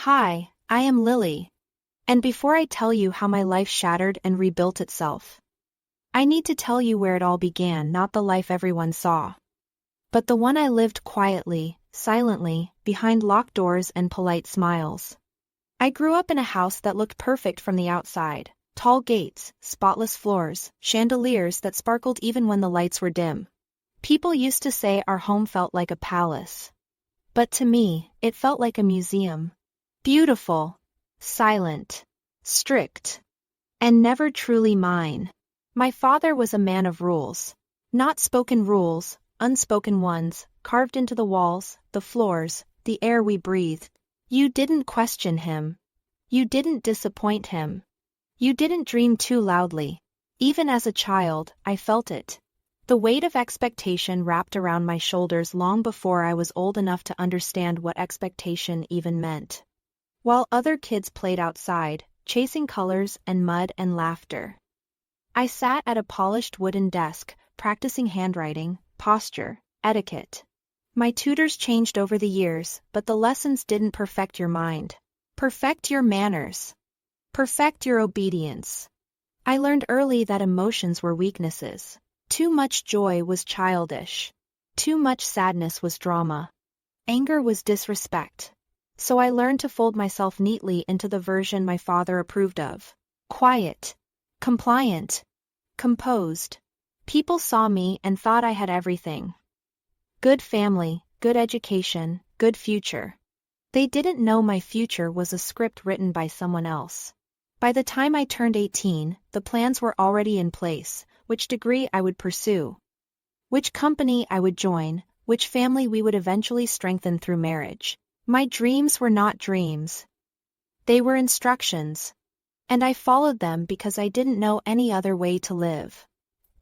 Hi, I am Lily. And before I tell you how my life shattered and rebuilt itself, I need to tell you where it all began, not the life everyone saw, but the one I lived quietly, silently, behind locked doors and polite smiles. I grew up in a house that looked perfect from the outside. Tall gates, spotless floors, chandeliers that sparkled even when the lights were dim. People used to say our home felt like a palace. But to me, it felt like a museum. Beautiful, silent, strict, and never truly mine. My father was a man of rules. Not spoken rules, unspoken ones, carved into the walls, the floors, the air we breathed. You didn't question him. You didn't disappoint him. You didn't dream too loudly. Even as a child, I felt it. The weight of expectation wrapped around my shoulders long before I was old enough to understand what expectation even meant. While other kids played outside, chasing colors and mud and laughter, I sat at a polished wooden desk, practicing handwriting, posture, etiquette. My tutors changed over the years, but the lessons didn't perfect your mind. Perfect your manners. Perfect your obedience. I learned early that emotions were weaknesses. Too much joy was childish. Too much sadness was drama. Anger was disrespect. So I learned to fold myself neatly into the version my father approved of. Quiet. Compliant. Composed. People saw me and thought I had everything. Good family, good education, good future. They didn't know my future was a script written by someone else. By the time I turned 18, the plans were already in place: which degree I would pursue, which company I would join, which family we would eventually strengthen through marriage. My dreams were not dreams. They were instructions. And I followed them because I didn't know any other way to live.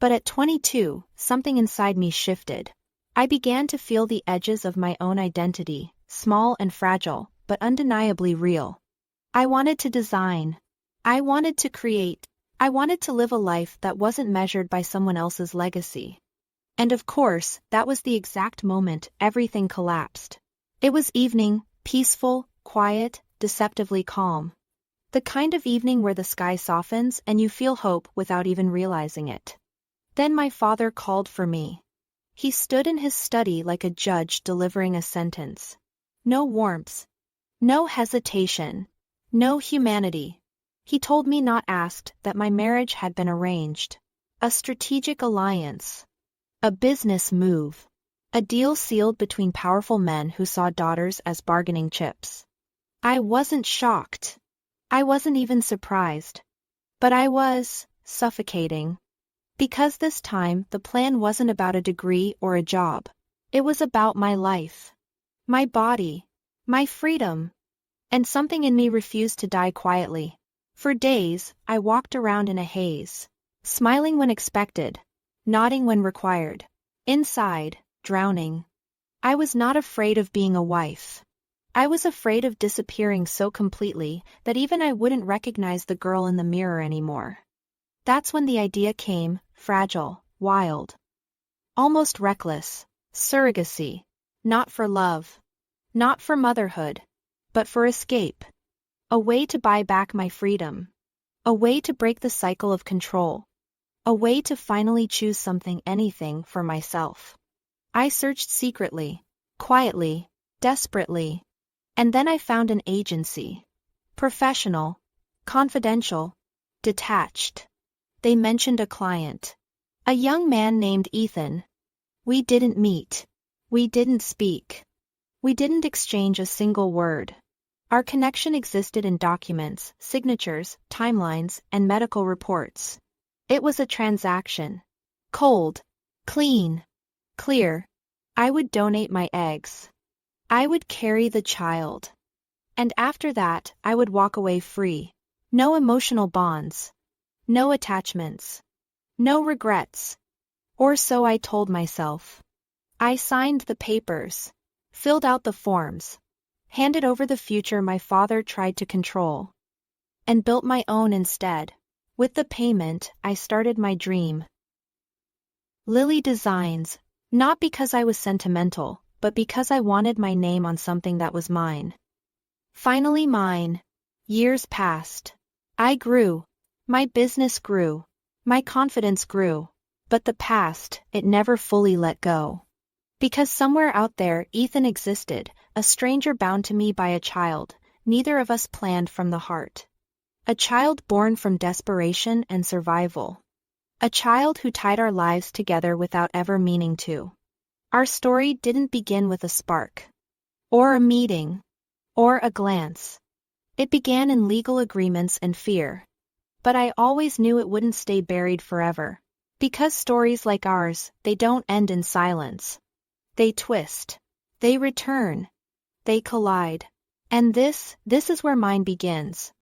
But at 22, something inside me shifted. I began to feel the edges of my own identity, small and fragile, but undeniably real. I wanted to design. I wanted to create. I wanted to live a life that wasn't measured by someone else's legacy. And of course, that was the exact moment everything collapsed. It was evening, peaceful, quiet, deceptively calm. The kind of evening where the sky softens and you feel hope without even realizing it. Then my father called for me. He stood in his study like a judge delivering a sentence. No warmth. No hesitation. No humanity. He told me, not asked, that my marriage had been arranged. A strategic alliance. A business move. A deal sealed between powerful men who saw daughters as bargaining chips. I wasn't shocked. I wasn't even surprised. But I was suffocating. Because this time the plan wasn't about a degree or a job. It was about my life. My body. My freedom. And something in me refused to die quietly. For days, I walked around in a haze, smiling when expected, nodding when required. Inside, drowning. I was not afraid of being a wife. I was afraid of disappearing so completely that even I wouldn't recognize the girl in the mirror anymore. That's when the idea came, fragile, wild. Almost reckless. Surrogacy. Not for love. Not for motherhood. But for escape. A way to buy back my freedom. A way to break the cycle of control. A way to finally choose something, anything, for myself. I searched secretly, quietly, desperately. And then I found an agency. Professional. Confidential. Detached. They mentioned a client. A young man named Ethan. We didn't meet. We didn't speak. We didn't exchange a single word. Our connection existed in documents, signatures, timelines, and medical reports. It was a transaction. Cold. Clean. Clear. I would donate my eggs. I would carry the child. And after that, I would walk away free. No emotional bonds. No attachments. No regrets. Or so I told myself. I signed the papers. Filled out the forms. Handed over the future my father tried to control. And built my own instead. With the payment, I started my dream. Lily Designs. Not because I was sentimental, but because I wanted my name on something that was mine. Finally mine. Years passed. I grew. My business grew. My confidence grew. But the past, it never fully let go. Because somewhere out there, Ethan existed, a stranger bound to me by a child, neither of us planned from the heart. A child born from desperation and survival. A child who tied our lives together without ever meaning to. Our story didn't begin with a spark. Or a meeting. Or a glance. It began in legal agreements and fear. But I always knew it wouldn't stay buried forever. Because stories like ours, they don't end in silence. They twist. They return. They collide. And this is where mine begins.